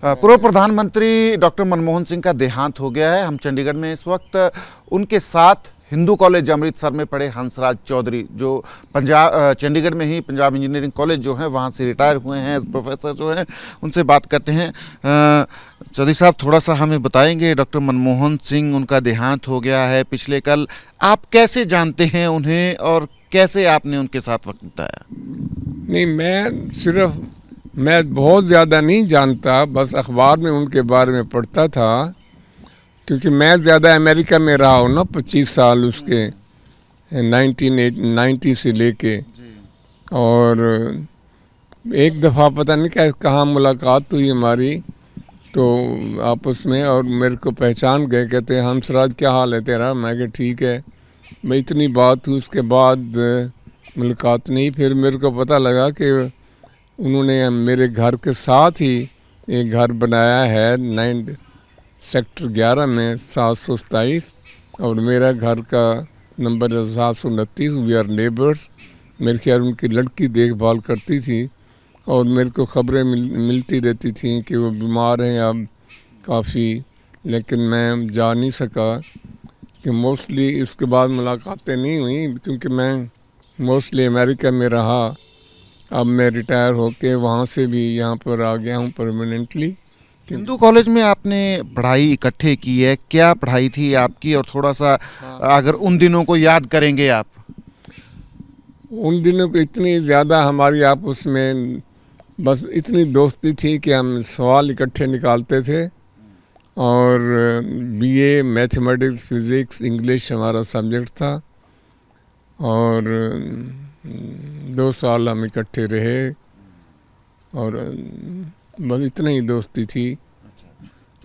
पूर्व प्रधानमंत्री डॉक्टर मनमोहन सिंह का देहांत हो गया है। हम चंडीगढ़ में इस वक्त उनके साथ हिंदू कॉलेज अमृतसर में पढ़े हंसराज चौधरी, जो चंडीगढ़ में ही पंजाब इंजीनियरिंग कॉलेज जो है वहाँ से रिटायर हुए हैं एज प्रोफेसर जो हैं, उनसे बात करते हैं। चौधरी साहब, थोड़ा सा हमें बताएंगे, डॉक्टर मनमोहन सिंह, उनका देहांत हो गया है पिछले कल, आप कैसे जानते हैं उन्हें और कैसे आपने उनके साथ वक्त बिताया? नहीं, मैं बहुत ज़्यादा नहीं जानता, बस अखबार में उनके बारे में पढ़ता था, क्योंकि मैं ज़्यादा अमेरिका में रहा हूँ ना 25 साल उसके 1990 से लेके। और एक दफ़ा पता नहीं कहाँ मुलाकात हुई हमारी तो आपस में, और मेरे को पहचान गए, कहते हैं हंसराज क्या हाल है तेरा? मैं कहा ठीक है। मैं इतनी बात हुई, उसके बाद मुलाकात नहीं। फिर मेरे को पता लगा कि उन्होंने मेरे घर के साथ ही एक घर बनाया है 9 सेक्टर 11 में 727, और मेरा घर का नंबर 729। We are neighbours. मेरे ख्याल उनकी लड़की देखभाल करती थी और मेरे को खबरें मिलती रहती थी कि वो बीमार हैं अब काफ़ी, लेकिन मैं जा नहीं सका कि मोस्टली उसके बाद मुलाकातें नहीं हुई, क्योंकि मैं मोस्टली अमेरिका में रहा। अब मैं रिटायर होके वहाँ से भी यहाँ पर आ गया हूँ परमानेंटली। हिंदू कॉलेज में आपने पढ़ाई इकट्ठे की है, क्या पढ़ाई थी आपकी? और थोड़ा सा अगर उन दिनों को याद करेंगे आप। उन दिनों को इतनी ज़्यादा हमारी आपस में बस इतनी दोस्ती थी कि हम सवाल इकट्ठे निकालते थे, और बीए मैथमेटिक्स, फिज़िक्स, इंग्लिश हमारा सब्जेक्ट था, और 2 साल हम इकट्ठे रहे, और बस इतनी ही दोस्ती थी।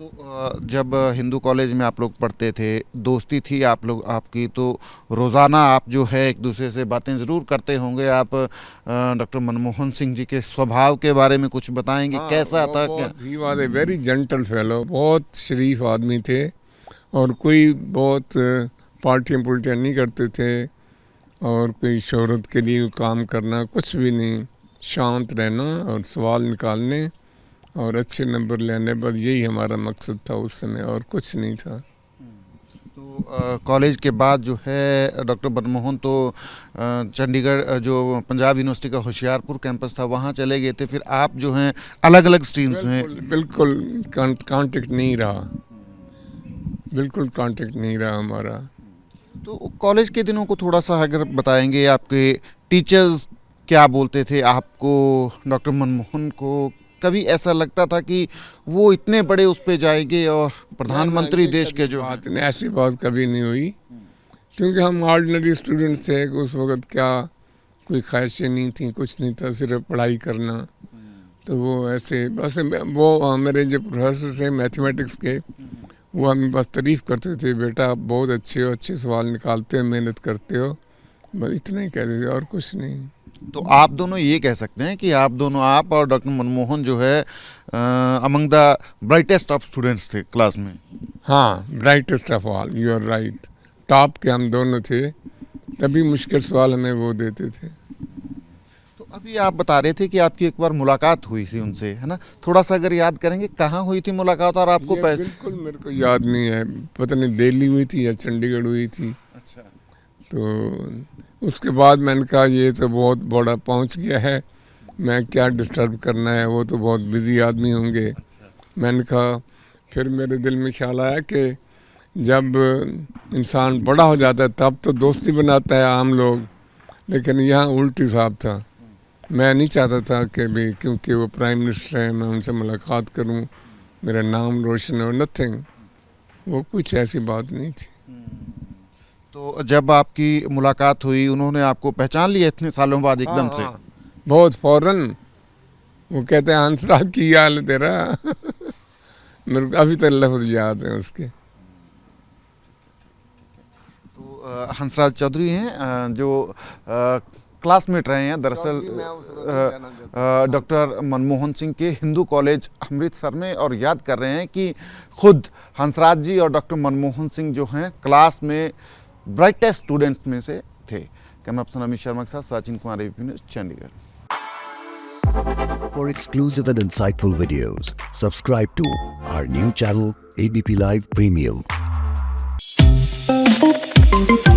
तो जब हिंदू कॉलेज में आप लोग पढ़ते थे, दोस्ती थी आप लोग आपकी, तो रोज़ाना आप जो है एक दूसरे से बातें ज़रूर करते होंगे। आप डॉक्टर मनमोहन सिंह जी के स्वभाव के बारे में कुछ बताएंगे? हाँ, कैसा था? क्या he was a very gentle fellow, बहुत शरीफ आदमी थे, और कोई बहुत पार्टियाँ नहीं करते थे, और कोई शोहरत के लिए काम करना कुछ भी नहीं, शांत रहना और सवाल निकालने और अच्छे नंबर लेने, बस यही हमारा मकसद था उस समय, और कुछ नहीं था। तो कॉलेज के बाद जो है डॉक्टर मनमोहन तो चंडीगढ़ जो पंजाब यूनिवर्सिटी का होशियारपुर कैंपस था वहाँ चले गए थे, फिर आप जो हैं अलग अलग स्ट्रीम्स में। बिल्कुल कांटेक्ट नहीं रहा, बिल्कुल कांटेक्ट नहीं रहा हमारा। तो कॉलेज के दिनों को थोड़ा सा अगर बताएंगे, आपके टीचर्स क्या बोलते थे आपको? डॉक्टर मनमोहन को कभी ऐसा लगता था कि वो इतने बड़े उस पे जाएंगे और प्रधानमंत्री देश के जो बात नहीं, ऐसी बात कभी नहीं हुई, क्योंकि हम ऑर्डिनरी स्टूडेंट थे। उस वक्त क्या कोई ख्वाहिशें नहीं थी, कुछ नहीं था, सिर्फ पढ़ाई करना। तो वो ऐसे बस, वो मेरे जो प्रोफेसर थे मैथमेटिक्स के, वो हमें बस तारीफ़ करते थे, बेटा आप बहुत अच्छे हो, अच्छे सवाल निकालते हो, मेहनत करते हो, बस इतना ही कहते थे, और कुछ नहीं। तो आप दोनों ये कह सकते हैं कि आप दोनों, आप और डॉक्टर मनमोहन जो है among the brightest of students थे क्लास में। हाँ, brightest of all, you are right. Top के हम दोनों थे, तभी मुश्किल सवाल हमें वो देते थे। तो अभी आप बता रहे थे कि आपकी एक बार मुलाकात हुई थी उनसे, है ना? थोड़ा सा अगर याद करेंगे कहाँ हुई थी मुलाकात, और आपको बिल्कुल मेरे को याद नहीं है, पता नहीं दिल्ली हुई थी या चंडीगढ़ हुई थी। अच्छा। तो उसके बाद मैंने कहा ये तो बहुत बड़ा पहुंच गया है, मैं क्या डिस्टर्ब करना है, वो तो बहुत बिजी आदमी होंगे। मैंने कहा, फिर मेरे दिल में ख्याल आया कि जब इंसान बड़ा हो जाता है तब तो दोस्ती बनाता है आम लोग, लेकिन यहाँ उल्टी साहब था। मैं नहीं चाहता था कि भी क्योंकि वो प्राइम मिनिस्टर हैं मैं उनसे मुलाकात करूं, मेरा नाम रोशन हो, नथिंग, वो कुछ ऐसी बात नहीं थी। तो जब आपकी मुलाकात हुई, उन्होंने आपको पहचान लिया इतने सालों बाद एकदम से? हाँ, बहुत फौरन। वो कहते हैं हंसराज की हाल है तेरा मेरे को अभी तक लफ्ज़ याद है उसके। तो हंसराज चौधरी हैं जो क्लासमेट रहे हैं दरअसल डॉक्टर मनमोहन सिंह के हिंदू कॉलेज अमृतसर में, और याद कर रहे हैं कि खुद हंसराज जी और डॉक्टर मनमोहन सिंह जो हैं क्लास में ब्राइटेस्ट स्टूडेंट्स में से थे। कैमरा पर्सन अमित शर्मा के साथ Sachin Kumar, ABP news, Chandigarh. For exclusive and insightful videos, subscribe to our new channel ABP Live Premium.